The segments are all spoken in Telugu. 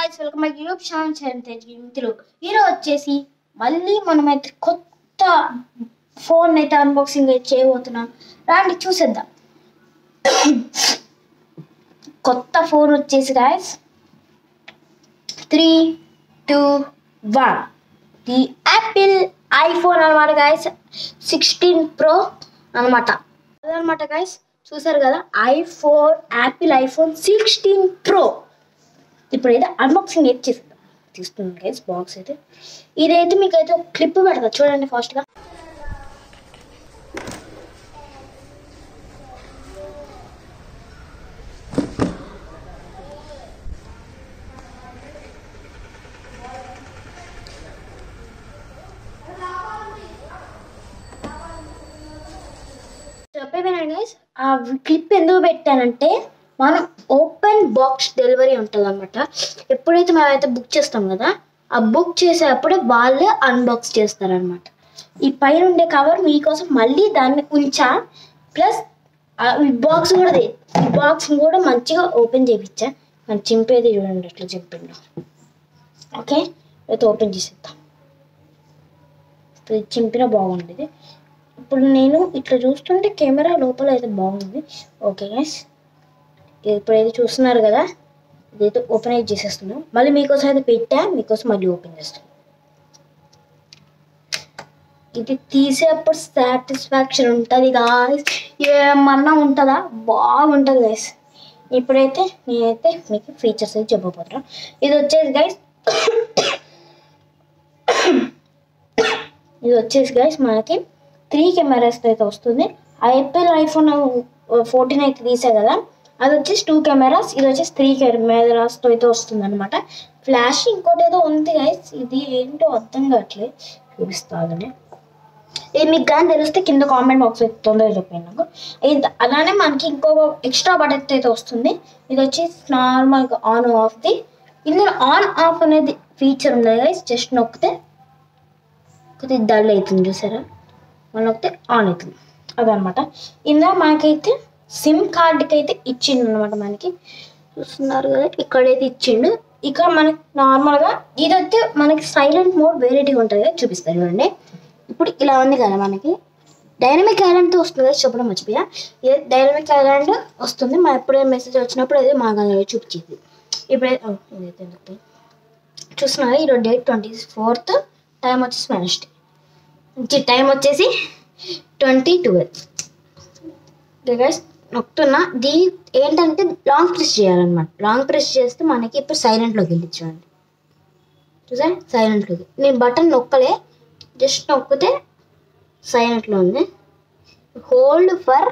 guys, welcome back to YouTube channel మిత్రులు. ఈరోజు వచ్చేసి మళ్ళీ మనమైతే కొత్త ఫోన్ అయితే అన్బాక్సింగ్ చేయబోతున్నాం. రండి చూసేద్దాం. కొత్త ఫోన్ వచ్చేసి guys 3, 2, 1 ది యాపిల్ ఐఫోన్ అన్నమాట guys. 16 Pro అన్నమాట. అదనమాట guys, చూసారు కదా, యాపిల్ ఐఫోన్ 16 Pro. ఇప్పుడైతే అన్బాక్సింగ్ అయితే చేసేద్దాం. తీసుకున్నాను గైస్ బాక్స్ అయితే. ఇదైతే మీకు అయితే ఒక క్లిప్ పెడతా చూడండి ఫాస్ట్గా. చెప్పేవేనా గైస్, ఆ క్లిప్ ఎందుకు పెట్టానంటే మనం ఓపెన్ బాక్స్ డెలివరీ ఉంటుంది అనమాట. ఎప్పుడైతే మేమైతే బుక్ చేస్తాం కదా, ఆ బుక్ చేసేటప్పుడే వాళ్ళే అన్బాక్స్ చేస్తారనమాట. ఈ పైన ఉండే కవర్ మీకోసం మళ్ళీ దాన్ని ఉంచా, ప్లస్ ఈ బాక్స్ కూడా ఈ బాక్స్ని కూడా మంచిగా ఓపెన్ చేయించా. మనం చింపేది చూడండి అట్లా చింపిండు. ఓకే, అయితే ఓపెన్ చేసేద్దాం. చింపిన బాగుండేది. ఇప్పుడు నేను ఇట్లా చూస్తుంటే కెమెరా లోపల అయితే బాగుంది. ఓకే గైస్, ఇప్పుడైతే చూస్తున్నారు కదా, ఇదైతే ఓపెన్ అయితే చేసేస్తున్నాం. మళ్ళీ మీకోసం అయితే పెట్టా, మీకోసం మళ్ళీ ఓపెన్ చేస్తాం. ఇది తీసేటప్పుడు సాటిస్ఫాక్షన్ ఉంటుంది గాయస్, ఏమన్నా ఉంటుందా, బాగుంటుంది గైస్. ఇప్పుడైతే నేనైతే మీకు ఫీచర్స్ అయితే చెప్పబోతున్నా. ఇది వచ్చేసి గైస్ మనకి 3 కెమెరాస్ అయితే వస్తుంది. యాపిల్ ఐఫోన్ 14 అయితే తీసా కదా, అది వచ్చేసి 2 కెమెరాస్, ఇది వచ్చేసి 3 కెమెరాస్తో అయితే వస్తుంది అనమాట. ఫ్లాష్ ఇంకోటి ఏదో ఉంది గైస్, ఇది ఏంటో అర్థం కావట్లేదు, చూపిస్తాను. ఇది మీకు కానీ తెలిస్తే కింద కామెంట్ బాక్స్ అయితే తొందరగా చెప్పండి నాకు. అలానే మనకి ఇంకొక ఎక్స్ట్రా బటన్ అయితే వస్తుంది. ఇది వచ్చేసి నార్మల్గా ఆన్ ఆఫ్ది. ఇందులో ఆన్ ఆఫ్ అనేది ఫీచర్ ఉంది గైస్. జస్ట్ నొక్కితే కొద్దిగా డల్ అవుతుంది, చూసారా, మనం నొక్కితే ఆన్ అవుతుంది. అదనమాట. ఇందులో మనకైతే సిమ్ కార్డుకి అయితే ఇచ్చిండు అనమాట. మనకి చూస్తున్నారు కదా, ఇక్కడైతే ఇచ్చిండు. ఇక్కడ మనకి నార్మల్గా ఇదైతే మనకి సైలెంట్ మోడ్ వెరైటీ ఉంటుంది కదా, చూపిస్తారు చూడండి. ఇప్పుడు ఇలా ఉంది కదా, మనకి డైనమిక్ ఐలాండ్తో వస్తుంది కదా, చెప్పడం మర్చిపోయా. ఇది డైనమిక్ ఐలాండ్ వస్తుంది. మన ఎప్పుడైనా మెసేజ్ వచ్చినప్పుడు అయితే మాకు చూపించేది. ఇప్పుడైతే ఇదైతే చూస్తున్నారు, ఈరోజు డేట్ 24th, టైం వచ్చేసి వెనస్డే, టైం వచ్చేసి 20:12. గైస్ నొక్కుతున్నా. ఏంటంటే లాంగ్ ప్రెస్ చేయాలన్నమాట. లాంగ్ ప్రెస్ చేస్తే మనకి ఇప్పుడు సైలెంట్లోకి వెళ్ళి చూడండి, చూసా, సైలెంట్లోకి. నేను బటన్ నొక్కలే, జస్ట్ నొక్కితే సైలెంట్లో ఉంది. హోల్డ్ ఫర్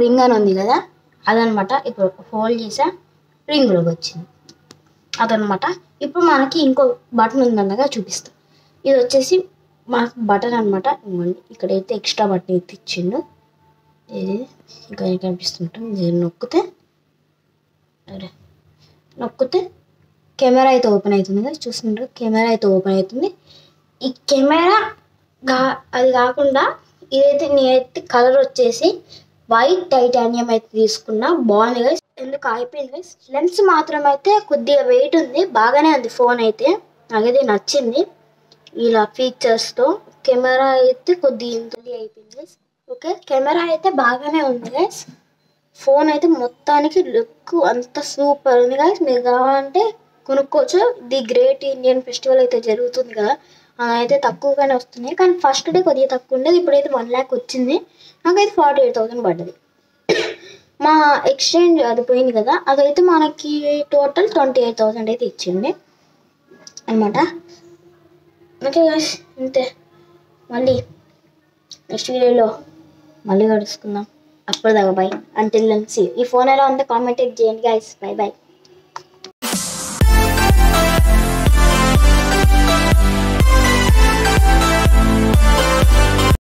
రింగ్ అని ఉంది కదా, అదనమాట. ఇప్పుడు హోల్డ్ చేసా, రింగ్లోకి వచ్చింది, అదనమాట. ఇప్పుడు మనకి ఇంకో బటన్ ఉందన్నగా చూపిస్తాం. ఇది వచ్చేసి మనకు బటన్ అనమాట. ఇవ్వండి, ఇక్కడైతే ఎక్స్ట్రా బటన్ అయితే ఇచ్చిండు. ఇది ఇంకా కనిపిస్తుంటాం. దీన్ని నొక్కితే కెమెరా అయితే ఓపెన్ అవుతుంది కదా, చూస్తుంటారు, కెమెరా అయితే ఓపెన్ అవుతుంది. ఈ కెమెరా అది కాకుండా ఇదైతే నేనైతే కలర్ వచ్చేసి వైట్ టైటానియం అయితే తీసుకున్నా. బాగుంది గైస్, ఎందుకు అయిపోయింది గైస్. లెన్స్ మాత్రం అయితే కొద్దిగా వెయిట్ ఉంది, బాగానే ఉంది ఫోన్ అయితే, నాకైతే నచ్చింది. ఇలా ఫీచర్స్తో కెమెరా అయితే కొద్దిగా అయిపోయింది గైస్. ఓకే, కెమెరా అయితే బాగానే ఉంది గైస్. ఫోన్ అయితే మొత్తానికి లుక్ అంత సూపర్ ఉంది గైస్. మీరు కావాలంటే కొనుక్కోవచ్చు. ది గ్రేట్ ఇండియన్ ఫెస్టివల్ అయితే జరుగుతుంది కదా, అయితే తక్కువగానే వస్తున్నాయి. కానీ ఫస్ట్ డే కొద్దిగా తక్కువ ఉండేది, ఇప్పుడైతే 1 lakh వచ్చింది. నాకైతే 48,000 పడ్డది. మా ఎక్స్చేంజ్ అది పోయింది కదా, అదైతే మనకి టోటల్ 28,000 అయితే ఇచ్చింది అనమాట. ఓకే గైస్, అంతే. మళ్ళీ నెక్స్ట్ వీడియోలో మళ్ళీ కలుసుకుందాం. అప్పటిదాకా bye. Until then see you. ఈ ఫోన్ ఎలా ఉందో కామెంట్ చేయండి గైస్. By by.